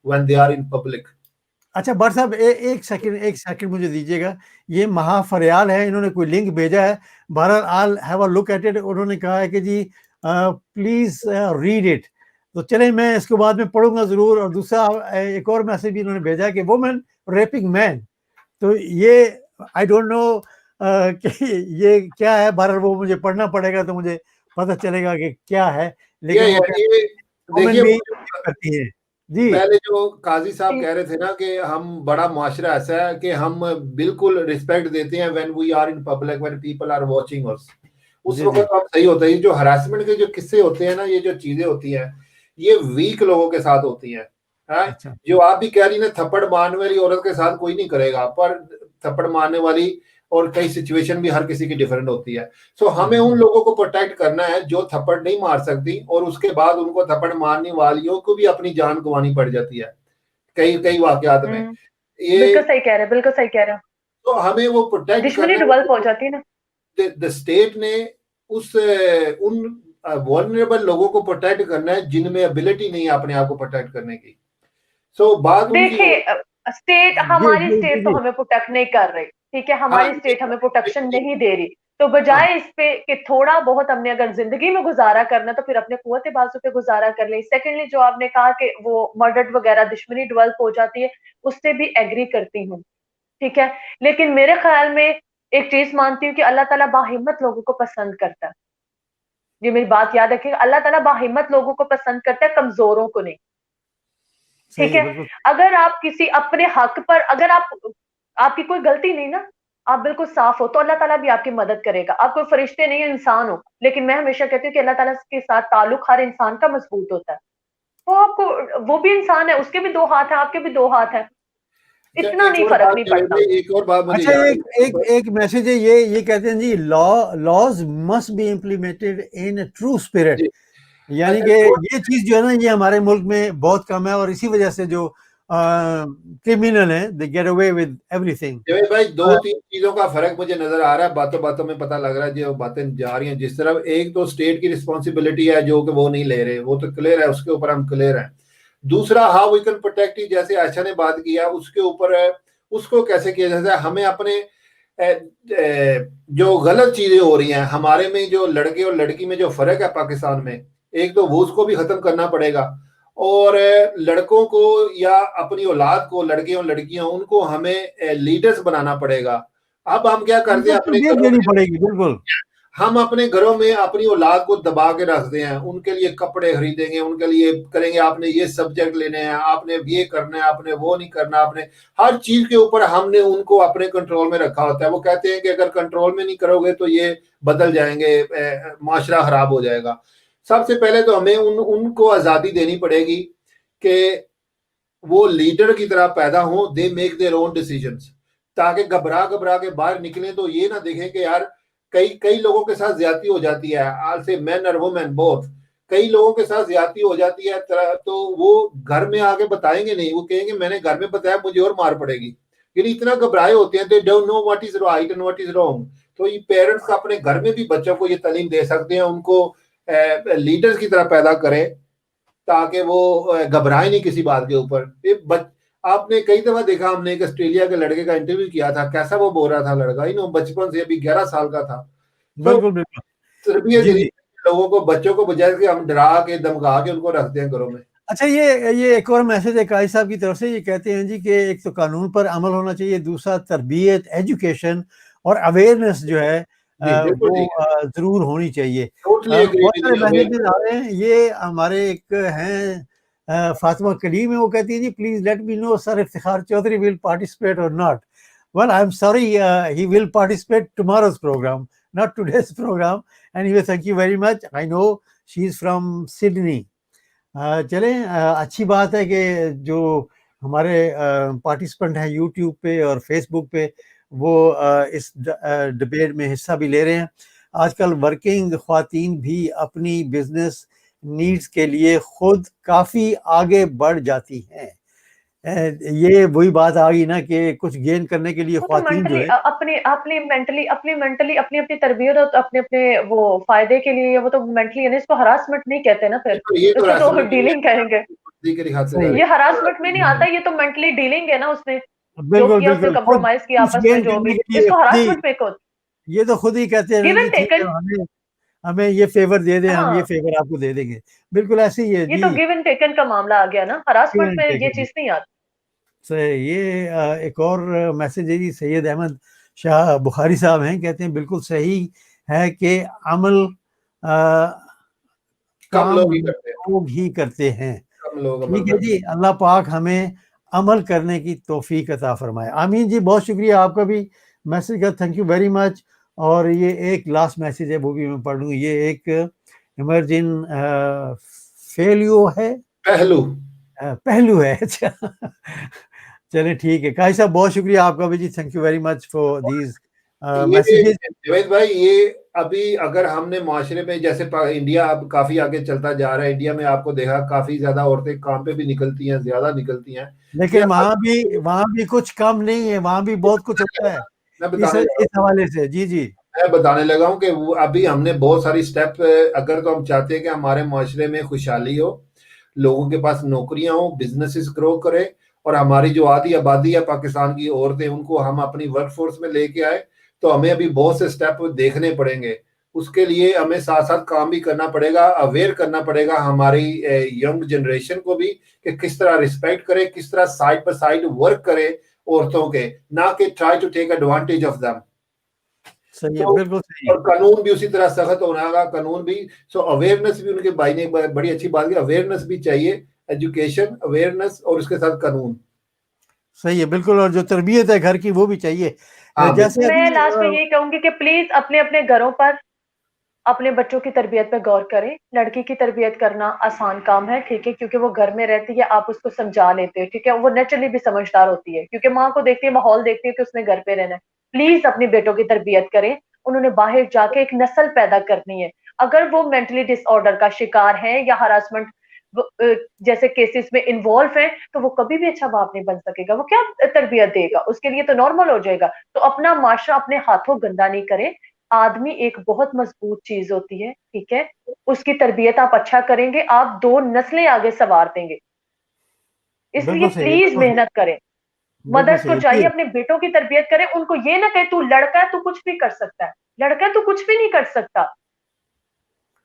when they are in public. अच्छा भट्ट साहब, एक सेकंड मुझे दीजिएगा। ये महाफरियाल है, इन्होंने कोई लिंक भेजा है। बहरहाल I have a look at it. उन्होंने कहा है कि जी प्लीज रीड इट। तो चलें, मैं इसके बाद में पढ़ूंगा जरूर। और दूसरा एक और मैसेज भी इन्होंने भेजा है कि वुमेन रेपिंग मैन। तो ये आई डोंट नो कि ये क्या है। बहरहाल वो मुझे पढ़ना पड़ेगा तो मुझे पता चलेगा कि क्या है। लेकिन वो ये वुमेन देखिए, भी वो करती है जी। पहले जो काजी साहब कह रहे थे ना कि हम बड़ा मुआशरा ऐसा है कि हम बिल्कुल रिस्पेक्ट देते हैं when we are in public, when people are watching us, उस जी वक्त जी। तो हम सही होता है। ये जो हरासमेंट के जो किस्से होते हैं ना, ये जो चीजें होती हैं, ये वीक लोगों के साथ होती हैं। हाँ? अच्छा जो आप भी कह रही ना, थप्पड़ मारने वाली औरत के साथ कोई नहीं करेगा, पर थप्पड़ मारने वाली और कई सिचुएशन भी हर किसी की डिफरेंट होती है। सो हमें उन लोगों को प्रोटेक्ट करना है जो थप्पड़ नहीं मार सकती, और उसके बाद उनको थप्पड़ मारने वालियों को भी अपनी जान गंवानी पड़ जाती है कई कई वाकयात में। ये बिल्कुल सही कह रहे हैं, बिल्कुल सही कह रहे हैं। तो हमें वो प्रोटेक्ट दुश्मनी करना डेवलप हो जाती है ना। द स्टेट ने उस उन वल्नरेबल लोगों को प्रोटेक्ट करना है जिनमें एबिलिटी नहीं है अपने आप को प्रोटेक्ट करने की। सो बात उनकी देखिए, स्टेट जी हमारी जी जी स्टेट तो जी। हमें प्रोटेक्ट नहीं कर रही, ठीक है। हाँ हमारी स्टेट हमें प्रोटेक्शन नहीं दे रही। तो बजाय इस पे कि थोड़ा बहुत हमने अगर जिंदगी में गुजारा करना तो फिर अपने कुव्वत बाजू पे गुजारा कर ले। सेकेंडली जो आपने कहा कि वो मर्डर वगैरह दुश्मनी डेवलप हो जाती है, उससे भी एग्री करती हूँ, ठीक है। लेकिन मेरे ख्याल में एक चीज मानती हूँ कि अल्लाह ताला बाहिम्मत लोगों को पसंद करता है। ये मेरी बात याद रखिएगा, अल्लाह ताला बाहिम्मत लोगों को पसंद करता है, कमजोरों को नहीं, सही ठीक है, है। बिल्कुल। अगर आप किसी अपने हक पर, अगर आपकी कोई गलती नहीं ना, आप बिल्कुल साफ हो, तो अल्लाह ताला भी आपकी मदद करेगा। आप कोई फरिश्ते नहीं है, इंसान हो। लेकिन मैं हमेशा कहती हूँ कि अल्लाह ताला के साथ ताल्लुक हर इंसान का मजबूत होता है। तो आपको, वो भी इंसान है, उसके भी 2 हाथ हैं, आपके भी 2 हाथ हैं। अच्छा, इतना एक नहीं और फर्क बात नहीं जावेद पड़ता। भाई, एक और बात मुझे अच्छा, याद एक एक है। एक मैसेज है, ये कहते हैं जी, laws must be implemented in a true spirit. जी, यानी अच्छा कि दो ये चीज जो है ना, ये हमारे मुल्क में बहुत कम है, और इसी वजह से जो क्रिमिनल हैं, they get away with everything. Javed भाई, 2-3 चीजों का फर्क मुझे नजर आ रहा है, बातों बातों में पता लग रहा है जो बातें जा रही हैं जिस तरफ। एक तो स्टेट की रिस्पॉन्सिबिलिटी है जो कि वो नहीं ले रहे, वो तो क्लियर है, उसके ऊपर हम क्लियर हैं। दूसरा, हाउ वी कैन प्रोटेक्ट, जैसे आयशा ने बात किया उसके ऊपर है, उसको कैसे किया जाता है। हमें अपने जो गलत चीजें हो रही हैं हमारे में, जो लड़के और लड़की में जो फर्क है पाकिस्तान में, एक तो वो उसको भी खत्म करना पड़ेगा। और लड़कों को या अपनी औलाद को, लड़के और लड़कियां, उनको हमें लीडर्स बनाना पड़ेगा। अब हम क्या करते उनको हैं अपने तरबियत घरों देनी में, पड़ेगी, बिल्कुल। हम अपने घरों में अपनी औलाद को दबा के रखते हैं, उनके लिए कपड़े खरीदेंगे, उनके लिए करेंगे, आपने ये सब्जेक्ट लेने हैं, आपने ये करना है, आपने वो नहीं करना, आपने हर चीज के ऊपर हमने उनको अपने कंट्रोल में रखा होता है। वो कहते हैं कि अगर कंट्रोल में नहीं करोगे तो ये बदल जाएंगे, माशरा खराब हो जाएगा। सबसे पहले तो हमें उनको आजादी देनी पड़ेगी कि वो लीडर की तरह पैदा हो, they make their own decisions, ताकि घबरा घबरा के बाहर निकले तो ये ना देखें कि यार कई कई लोगों के साथ ज्यादती हो जाती है, आल से मैन और वुमेन बोथ, कई लोगों के साथ ज्यादती हो जाती है, तो वो घर में आके बताएंगे नहीं, वो कहेंगे मैंने घर में बताया, मुझे और मार पड़ेगी। यानी इतना घबराए होते हैं, they don't know what is right and what is wrong. तो ये पेरेंट्स अपने घर में भी बच्चों को ये तालीम दे सकते हैं, उनको लीडर्स की तरह पैदा करें, ताकि वो घबराए नहीं किसी बात के ऊपर। आपने कई दफा देखा, हमने एक ऑस्ट्रेलिया के लड़के का इंटरव्यू किया था, कैसा वो बोल रहा था लड़का, बचपन से, अभी 11 साल का था। तो बिल्कुल, बिल्कुल। तरबियत जी, देनी जी। लोगों को, बच्चों को, बजाय कि हम डरा के धमका के उनको रखते हैं घरों में। अच्छा, ये एक और मैसेज है काजी साहब की तरफ से। ये कहते हैं जी कि एक तो कानून पर अमल होना चाहिए, दूसरा तरबियत, एजुकेशन और अवेयरनेस जो है जी बिल्कुल वो ठीक है, जरूर होनी चाहिए। टोटली एग्री बहुत विद सारे यू मैसेजेस आ रहे हैं। ये हमारे एक हैं, फातिमा कलीम है, वो कहती है जी, please let me know sir Iftikhar Chaudhry will participate or not. Well, I am sorry, he will participate tomorrow's programme, not today's programme. Anyway, thank you very much. I know she is from Sydney. चलें, अच्छी बात है कि जो हमारे participant हैं YouTube पे और फेसबुक पे, वो इस डिबेट में हिस्सा भी ले रहे हैं। आजकल वर्किंग ख्वातीन भी अपनी बिजनेस नीड्स के लिए खुद काफ़ी आगे बढ़ जाती हैं। ये वही बात आ गई ना कि कुछ गेन करने के लिए वो तो ख्वातीन जो मेंटली है, अपनी अपनी तरबियत और अपने अपने वो फायदे के लिए, वो तो मेंटली है ना, इसको हरासमेंट नहीं कहते ना, फिर ये तो इसको तो रास्ते डीलिंग कहेंगे। की खातिरदारी। सही, ये हरासमेंट में नहीं आता, ये तो मेंटली डीलिंग है ना, उसने जो बिल्कुल, किया, उसने बिल्कुल, खुद कंप्रोमाइज किया कुछ आपस में, गेन जो करने भी, के लिए इसको खुद ही, हरासमेंट में कौन, ये तो खुद ही कहते हैं गिव जी, एंड ठीक है, टेकन। हमें हमें ये फेवर दे दें, हम ये हाँ, फेवर आपको दे देंगे। बिल्कुल ऐसे ही है ये जी। तो गिव एंड टेकन का मामला आ गया ना, गिव हरासमेंट एंड में टेक ये है जी। चीज नहीं आती। ये एक और मैसेज है जी, सैयद अहमद शाह बुखारी साहब हैं, कहते हैं बिल्कुल सही है कि अमल कम काम लोग ही करते हैं, लोग ही करते हैं। कम लोग अमल ठीक है करते जी, अल्लाह पाक हमें अमल करने की तौफीक अता फरमाए। आमीन जी, बहुत शुक्रिया आपका भी मैसेज का, थैंक यू वेरी मच। और ये एक लास्ट मैसेज है, वो भी मैं पढ़ लूँ। ये एक इमरजिंग फेलियो है, हैं। पहलू, पहलू है। अच्छा, चलें, ठीक है। काजी साहब, बहुत शुक्रिया आपका भी जी, thank you very much for these ये मैसेजेस। जावेद भाई, ये अभी अगर हमने माशरे में, जैसे इंडिया अब काफी आगे चलता जा रहा है, इंडिया में आपको देखा काफी ज्यादा औरतें काम पे भी निकलती हैं, ज्यादा निकलती हैं। ये लेकिन वहाँ भी कुछ कम नहीं है, वहाँ भी बहुत कुछ होता है मैं इस बताने लगा हवाले से। जी, जी। मैं बताने लगा हूँ कि अभी हमने बहुत सारी स्टेप, अगर तो हम चाहते हैं कि हमारे माशरे में खुशहाली हो, लोगों के पास नौकरियां हो, बिजनेसेस ग्रो करे, और हमारी जो आधी आबादी है पाकिस्तान की औरतें, उनको हम अपनी वर्कफोर्स में लेके आए, तो हमें अभी बहुत से स्टेप देखने पड़ेंगे। उसके लिए हमें साथ साथ काम भी करना पड़ेगा, अवेयर करना पड़ेगा हमारी यंग जनरेशन को भी कि किस तरह रिस्पेक्ट करे, किस तरह साइड बाय साइड वर्क करे औरतों के, ना कि try to take advantage of them. सही है, तो बिल्कुल सही और है। कानून भी उसी तरह सख्त होना होगा, कानून भी। सो अवेयरनेस भी, उनके भाई ने बड़ी अच्छी बात की, अवेयरनेस भी चाहिए, एजुकेशन, अवेयरनेस और उसके साथ कानून। सही है, बिल्कुल। और जो तरबियत है घर की वो भी चाहिए। हाँ जैसे मैं अभी लास्ट में यही कहूंगी कि प्लीज अपने अपने घरों पर अपने बच्चों की तरबियत पे गौर करें। लड़की की तरबियत करना आसान काम है, ठीक है, क्योंकि वो घर में रहती है, आप उसको समझा लेते हो, ठीक है, वो नेचुरली भी समझदार होती है क्योंकि माँ को देखती है, माहौल देखती है कि उसने घर पे रहना है। प्लीज अपने बेटों की तरबियत करें, उन्होंने बाहर जाके एक नस्ल पैदा करनी है। अगर वो मेंटली डिसऑर्डर का शिकार है या हरासमेंट जैसे केसेस में इन्वॉल्व है, तो वो कभी भी अच्छा बाप नहीं बन सकेगा। वो क्या तरबियत देगा, उसके लिए तो नॉर्मल हो जाएगा। तो अपना माशरा अपने हाथों गंदा नहीं करें। आदमी एक बहुत मजबूत चीज होती है, ठीक है, उसकी तरबियत आप अच्छा करेंगे, आप 2 नस्लें आगे संवार देंगे। इसलिए बिल्कुल सही है, प्लीज मेहनत करें। बिल्कुल मदर्स सही को है चाहिए जी। अपने बेटों की तरबियत करें, उनको ये ना कहे तू लड़का है, तू कुछ भी कर सकता है। लड़का है, तू कुछ भी नहीं कर सकता,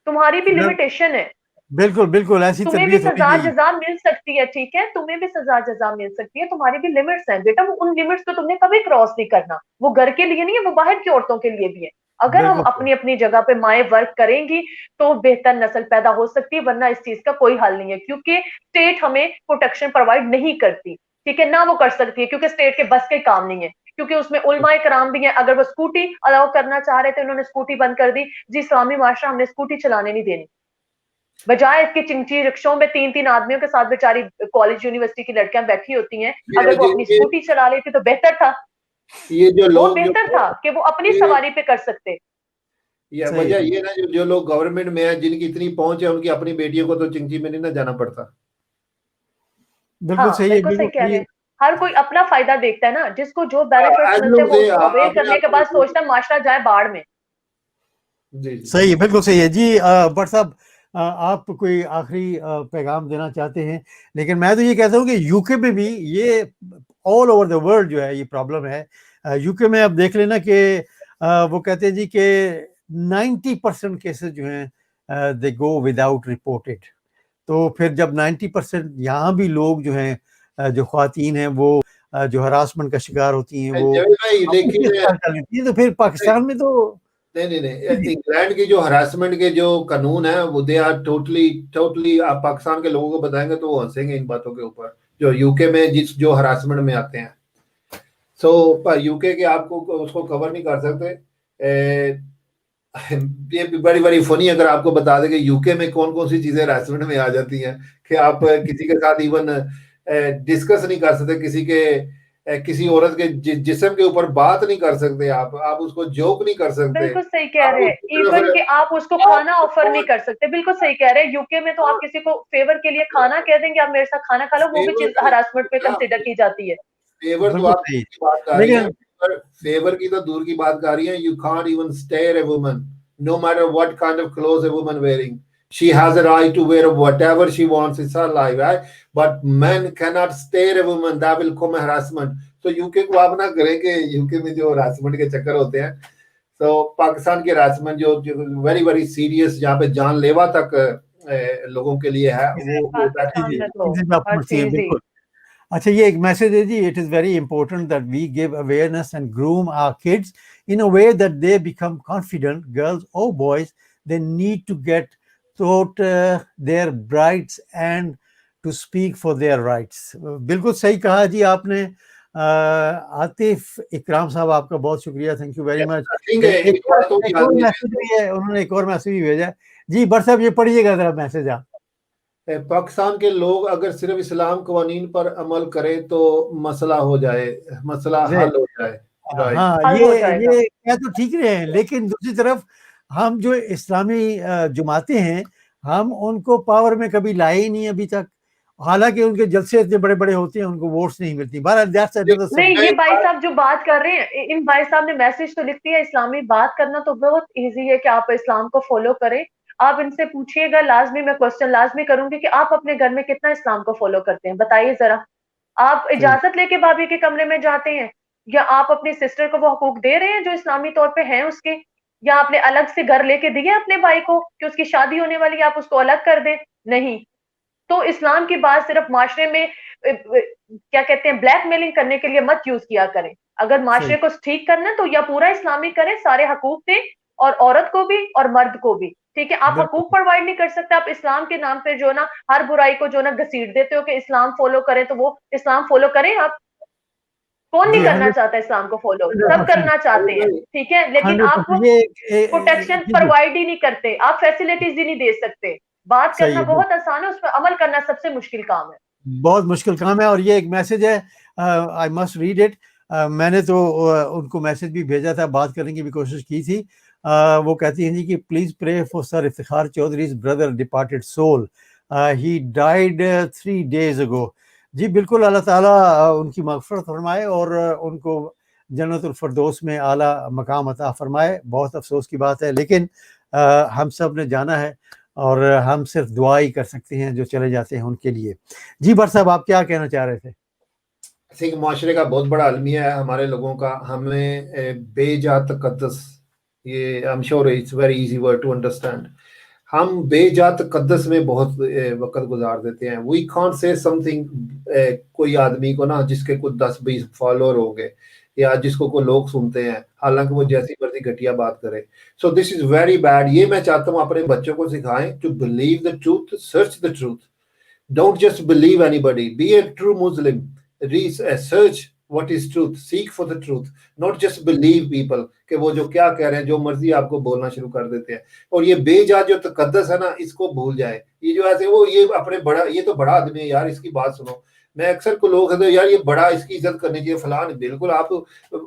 तुम्हारी भी लड़- लिमिटेशन है। बिल्कुल बिल्कुल, ऐसी तुम्हें भी तरबियत होनी सजा चाहिए। जजा मिल सकती है, ठीक है, तुम्हें भी सजा जजा मिल सकती है, तुम्हारी भी लिमिट्स हैं बेटा, वो उन लिमिट्स को तुमने कभी क्रॉस नहीं करना। वो घर के लिए नहीं है, वो बाहर की औरतों के लिए भी है। अगर हम बिल्कुल सही। अपनी अपनी जगह पे माएँ वर्क करेंगी तो बेहतर नस्ल पैदा हो सकती है, वरना इस चीज का कोई हल नहीं है, क्योंकि स्टेट हमें प्रोटेक्शन प्रोवाइड नहीं करती, ठीक है, ना वो कर सकती है, क्योंकि स्टेट के बस के काम नहीं है, क्योंकि उसमें उलमाए कराम भी हैं। अगर वो स्कूटी अलाउ करना चाह रहे थे, उन्होंने स्कूटी बंद कर दी। जी इस्लामी माशरा हमने स्कूटी चलाने नहीं देनी, बजाय इसके चिंची रिक्शों में 3-3 आदमियों के साथ बेचारी कॉलेज यूनिवर्सिटी की लड़कियां बैठी होती हैं। ये अगर वो अपनी स्कूटी चला लेती तो बेहतर था, ये जो बहुत लोग जो बेहतर था कि वो अपनी ये सवारी पे कर सकते। ये सही वजह है, ये ना, जो लोग गवर्नमेंट में है, जिनकी इतनी पहुंच है, उनकी अपनी बेटियों को तो चिंची में नहीं ना जाना पड़ता। बिल्कुल हाँ, सही है, बिल्कुल बिल्कुल सही कह सही रहे है। हैं। हर कोई अपना फायदा देखता है ना, जिसको जो बेनिफिट्स ऐसे मिलते हैं लोग वो से उसको अवेल अपने करने आप के बाद को। सोचता है माशरा जाए बाढ़ में। जी जी। सही है, बिल्कुल सही है जी। भट्ट साहब, आप कोई आखिरी पैगाम देना चाहते हैं? लेकिन मैं तो ये कहता हूँ कि यूके में भी ये ऑल ओवर द वर्ल्ड जो है ये प्रॉब्लम है। यूके में आप देख लेना कि वो कहते हैं जी कि 90% केसेस जो हैं दे गो विदाउट रिपोर्टेड। तो फिर जब 90% यहाँ भी लोग जो हैं जो ख्वातीन हैं वो जो हरासमेंट का शिकार होती हैं, वो जवेद भाई, अपने लेकिन केस फाइल कर लेती हैं, तो फिर पाकिस्तान में तो नहीं नहीं नहीं, इंग्लैंड के जो हरासमेंट के जो कानून है वो दे आर टोटली टोटली, आप पाकिस्तान के लोगों को बताएंगे तो वो हंसेंगे इन बातों के ऊपर, जो यूके में जिस जो हरासमेंट में आते हैं। सो पर यूके के आपको उसको कवर नहीं कर सकते। ये भी बड़ी बड़ी फनी, अगर आपको बता दें कि यूके में कौन कौन सी चीजें हरासमेंट में आ जाती हैं कि आप किसी के साथ इवन डिस्कस नहीं कर सकते, किसी औरत के जिस्म के ऊपर बात नहीं कर सकते, आप उसको जोक नहीं कर सकते। बिल्कुल सही कह आप रहे हैं, उसकी इवन कि तरफ आप उसको खाना ऑफर नहीं कर सकते। बिल्कुल सही कह रहे हैं, यूके में तो आप किसी को फेवर के लिए खाना कह देंगे, आप मेरे साथ खाना खा लो, वो भी चीज हरासमेंट में कंसिडर की जाती है। फेवर तो बिल्कुल आप सही। दूर की बात कर रही हैं, लेकिन पर फेवर की तो दूर की बात कर रही हैं। You can't even stare a woman, no matter what kind of clothes a woman wearing, she has a right to wear whatever she wants, it's her life, right? But men cannot stare a woman, that will come harassment. So UK को आप ना करें कि UK में जो harassment के चक्कर होते हैं, तो पाकिस्तान के हरासमेंट जो वेरी वेरी सीरियस, जहाँ पे जानलेवा तक लोगों के लिए है, वो that पाकिस्तान is में तो चीजें भी आप हर पढ़ती हैं, चीज ही। बिल्कुल। अच्छा, ये एक मैसेज है जी। It is very important that we give awareness and groom our kids in a way that they become confident girls और boys. They need to get taught their rights and to speak for their rights। बिल्कुल सही कहा जी आपने। आतिफ इकराम साहब, आपका बहुत शुक्रिया, thank you very much. I think एक बात तो भी एक और आदमी मैसेज भी है, उन्होंने एक और मैसेज भी भेजा है जी। बट साहब ये पढ़िएगा जरा मैसेज आप। पाकिस्तान के लोग अगर सिर्फ इस्लाम कवानीन पर अमल करें तो मसला हो जाए, मसला हल हो जाए। राइट। हाँ, हल हो जाएगा। ये क्या तो ठीक रहे हैं, लेकिन दूसरी तरफ हम जो इस्लामी जमातें हैं, हम उनको पावर में कभी लाए ही नहीं अभी तक। हालांकि उनके जलसे इतने बड़े बड़े होते हैं, उनको वोट्स नहीं मिलती। बहरहाल दैट्स अनदर नहीं, सब्जेक्ट। ये भाई साहब जो बात कर रहे हैं, इन भाई साहब ने मैसेज तो लिख दिया। इस्लामी बात करना तो बहुत इजी है कि आप इस्लाम को फॉलो करें। आप इनसे पूछिएगा, लाजमी मैं क्वेश्चन लाजमी करूंगी कि आप अपने घर में कितना इस्लाम को फॉलो करते हैं, बताइए जरा। आप सही। इजाजत लेके भाभी के कमरे में जाते हैं या आप अपनी सिस्टर को वो हकूक दे रहे हैं जो इस्लामी तौर पे हैं उसके, या आपने अलग से घर लेके दिए अपने भाई को कि उसकी शादी होने वाली है, आप उसको अलग कर दें? नहीं। तो इस्लाम की बात सिर्फ माशरे में क्या कहते हैं ब्लैकमेलिंग करने के लिए मत यूज किया करें। अगर माशरे को ठीक करना है तो या पूरा इस्लामी करें, सारे हकूक दें, और औरत को भी और मर्द को भी, ठीक है। आप हकूक प्रोवाइड नहीं कर सकते, आप इस्लाम के नाम पे जो ना हर बुराई को जो ना घसीट देते हो कि इस्लाम फॉलो करें, तो वो इस्लाम फॉलो करें आप? कौन नहीं करना चाहता इस्लाम को फॉलो? सब करना चाहते हैं, ठीक है, लेकिन आप प्रोटेक्शन प्रोवाइड ही नहीं करते, आप फैसिलिटीज ही नहीं दे सकते। बात करना बहुत आसान है, उस पर अमल करना सबसे मुश्किल काम है, बहुत मुश्किल काम है। और ये एक मैसेज है, आई मस्ट रीड इट। मैंने तो उनको मैसेज भी भेजा था, बात करने की भी कोशिश की थी। वो कहती हैं जी कि please pray for sir Iftikhar Chaudhry's brother departed soul, he died 3 days ago। जी बिल्कुल, अल्लाह ताला उनकी मग़फ़िरत फरमाए और उनको जन्नतुल फ़िरदौस में आला मकाम अता फरमाए। बहुत अफसोस की बात है, लेकिन हम सब ने जाना है और हम सिर्फ दुआ ही कर सकते हैं जो चले जाते हैं उनके लिए। जी बर साहब, आप क्या कहना चाह रहे थे? सिंह माशरे का बहुत बड़ा अलमिया है हमारे लोगों का। हमें बेजा तकद्दस, ये I am sure it's very easy word to understand. हम बेजा तकद्दस में बहुत वक्त गुजार देते हैं। वी कांट से समथिंग, कोई आदमी को ना जिसके कुछ 10-20 फॉलोअर हो गए या जिसको कोई लोग सुनते हैं, हालांकि वो जैसी मर्जी घटिया बात करे। So this is very bad. ये मैं चाहता हूँ अपने बच्चों को सिखाएं to believe the truth, search the truth, don't just believe anybody, be a true Muslim, research what is truth, seek for the truth, not just believe people कि वो जो क्या कह रहे हैं जो मर्जी आपको बोलना शुरू कर देते हैं। और ये बेजा जो तकद्दस है ना, इसको भूल जाए। ये जो ऐसे वो ये अपने बड़ा, ये तो बड़ा आदमी है यार, इसकी बात सुनो। मैं अक्सर को लोग कहते हैं यार ये बड़ा, इसकी इज्जत करनी चाहिए फलान। बिल्कुल, आप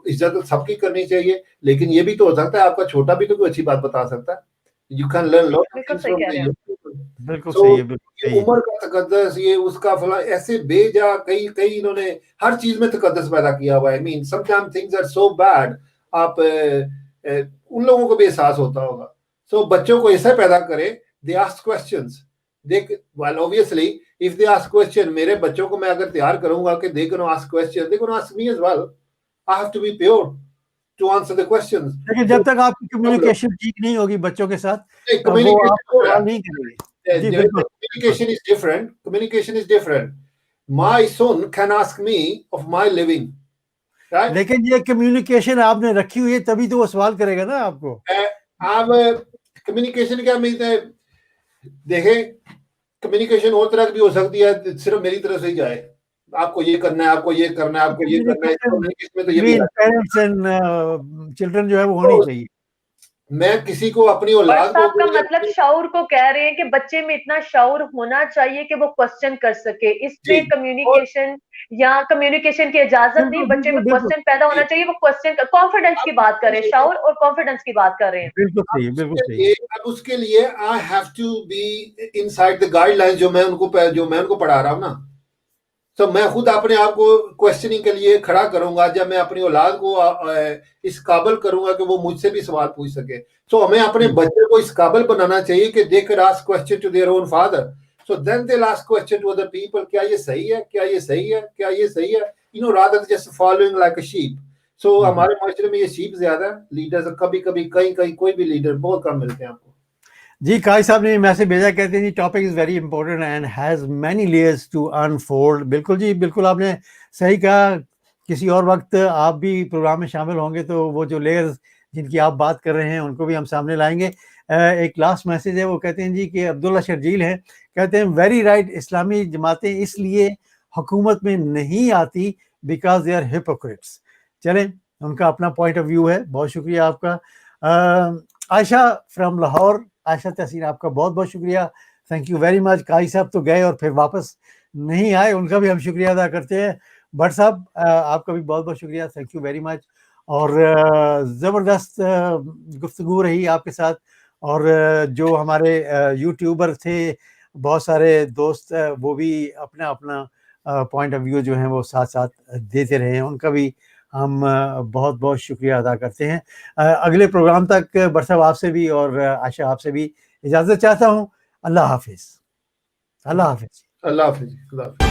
इज्जत सबकी करनी चाहिए, लेकिन ये भी तो हो सकता है आपका छोटा भी तो कोई अच्छी बात बता सकता है। You can learn lot of things from the young people. बिल्कुल सही है, बिल्कुल सही है। उम्र का तकद्दस, ये उसका फला, ऐसे बेजा कई इन्होंने हर चीज में तकद्दस पैदा किया हुआ है। I mean, sometimes things are so bad, आप उन लोगों को भी एहसास होता होगा। So बच्चों को ऐसा पैदा करें, they ask questions, well obviously if they ask question, मेरे बच्चों को मैं अगर तैयार करूंगा कि they gonna ask question, they gonna ask me as well, I have to be pure to answer the questions। लेकिन जब तक आपकी कम्युनिकेशन ठीक नहीं होगी बच्चों के साथ, कम्युनिकेशन नहीं करेंगे। Communication is different. My son can ask me of my living, right? लेकिन ये कम्युनिकेशन आपने रखी हुई है तभी तो वो सवाल करेगा ना आपको। आप कम्युनिकेशन क्या मीन है? देखें, कम्युनिकेशन और तरह की भी हो सकती है, सिर्फ मेरी तरफ से ही जाए, आपको ये करना है, आपको ये करना है, आपको ये करना है। कम्युनिकेशन में तो ये भी पेरेंट्स एंड चिल्ड्रन जो है वो होनी चाहिए। मैं किसी को अपनी औलाद को, का मतलब शऊर को कह रहे हैं कि बच्चे में इतना शऊर होना चाहिए कि वो क्वेश्चन कर सके। इससे कम्युनिकेशन या कम्युनिकेशन की इजाजत नहीं, बच्चे में क्वेश्चन पैदा होना चाहिए, वो क्वेश्चन कॉन्फिडेंस की बात कर रहे हैं, शऊर और कॉन्फिडेंस की बात कर रहे हैं। बिल्कुल सही, बिल्कुल सही। अब उसके लिए I have to be inside the guidelines जो मैं उनको पढ़ा रहा हूँ ना। तो मैं खुद अपने आप को क्वेश्चनिंग के लिए खड़ा करूंगा जब मैं अपनी औलाद को इस काबिल करूंगा कि वो मुझसे भी सवाल पूछ सके। सो हमें अपने बच्चे को इस काबिल बनाना चाहिए कि they can ask question to their own father, so then they will ask question to other people, क्या ये सही है, क्या ये सही है, क्या ये सही है, you know, rather just following like a sheep. So हमारे माशरे में ये शीप ज्यादा है, लीडर्स कभी कहीं कोई भी लीडर बहुत कम मिलते हैं आपको। जी काई साहब ने मैसेज भेजा, कहते हैं जी topic is very important and has many layers to unfold. बिल्कुल जी, बिल्कुल आपने सही कहा। किसी और वक्त आप भी प्रोग्राम में शामिल होंगे तो वो जो लेयर्स जिनकी आप बात कर रहे हैं उनको भी हम सामने लाएंगे। एक लास्ट मैसेज है, वो कहते हैं जी कि अब्दुल्ला शर्जील हैं, कहते हैं वेरी राइट, इस्लामी जमातें इसलिए हुकूमत में नहीं आती बिकॉज दे आर हिपोक्रेट्स। चलें, उनका अपना पॉइंट ऑफ व्यू है। बहुत शुक्रिया आपका। आयशा फ्रॉम लाहौर, आयशा तहसीन, आपका बहुत बहुत शुक्रिया, थैंक यू वेरी मच। काई साहब तो गए और फिर वापस नहीं आए, उनका भी हम शुक्रिया अदा करते हैं। भट्ट साहब आपका भी बहुत बहुत शुक्रिया, थैंक यू वेरी मच। और ज़बरदस्त गुफ्तगू रही आपके साथ। और जो हमारे यूट्यूबर थे, बहुत सारे दोस्त, वो भी अपना अपना पॉइंट ऑफ व्यू जो है वो साथ साथ देते रहे हैं, उनका भी हम बहुत बहुत शुक्रिया अदा करते हैं। अगले प्रोग्राम तक भट्ट साहब आपसे भी और आशा आपसे भी इजाज़त चाहता हूँ। अल्लाह हाफिज़, अल्लाह हाफिज़, अल्लाह हाफिज़, अल्लाह हाफिज़।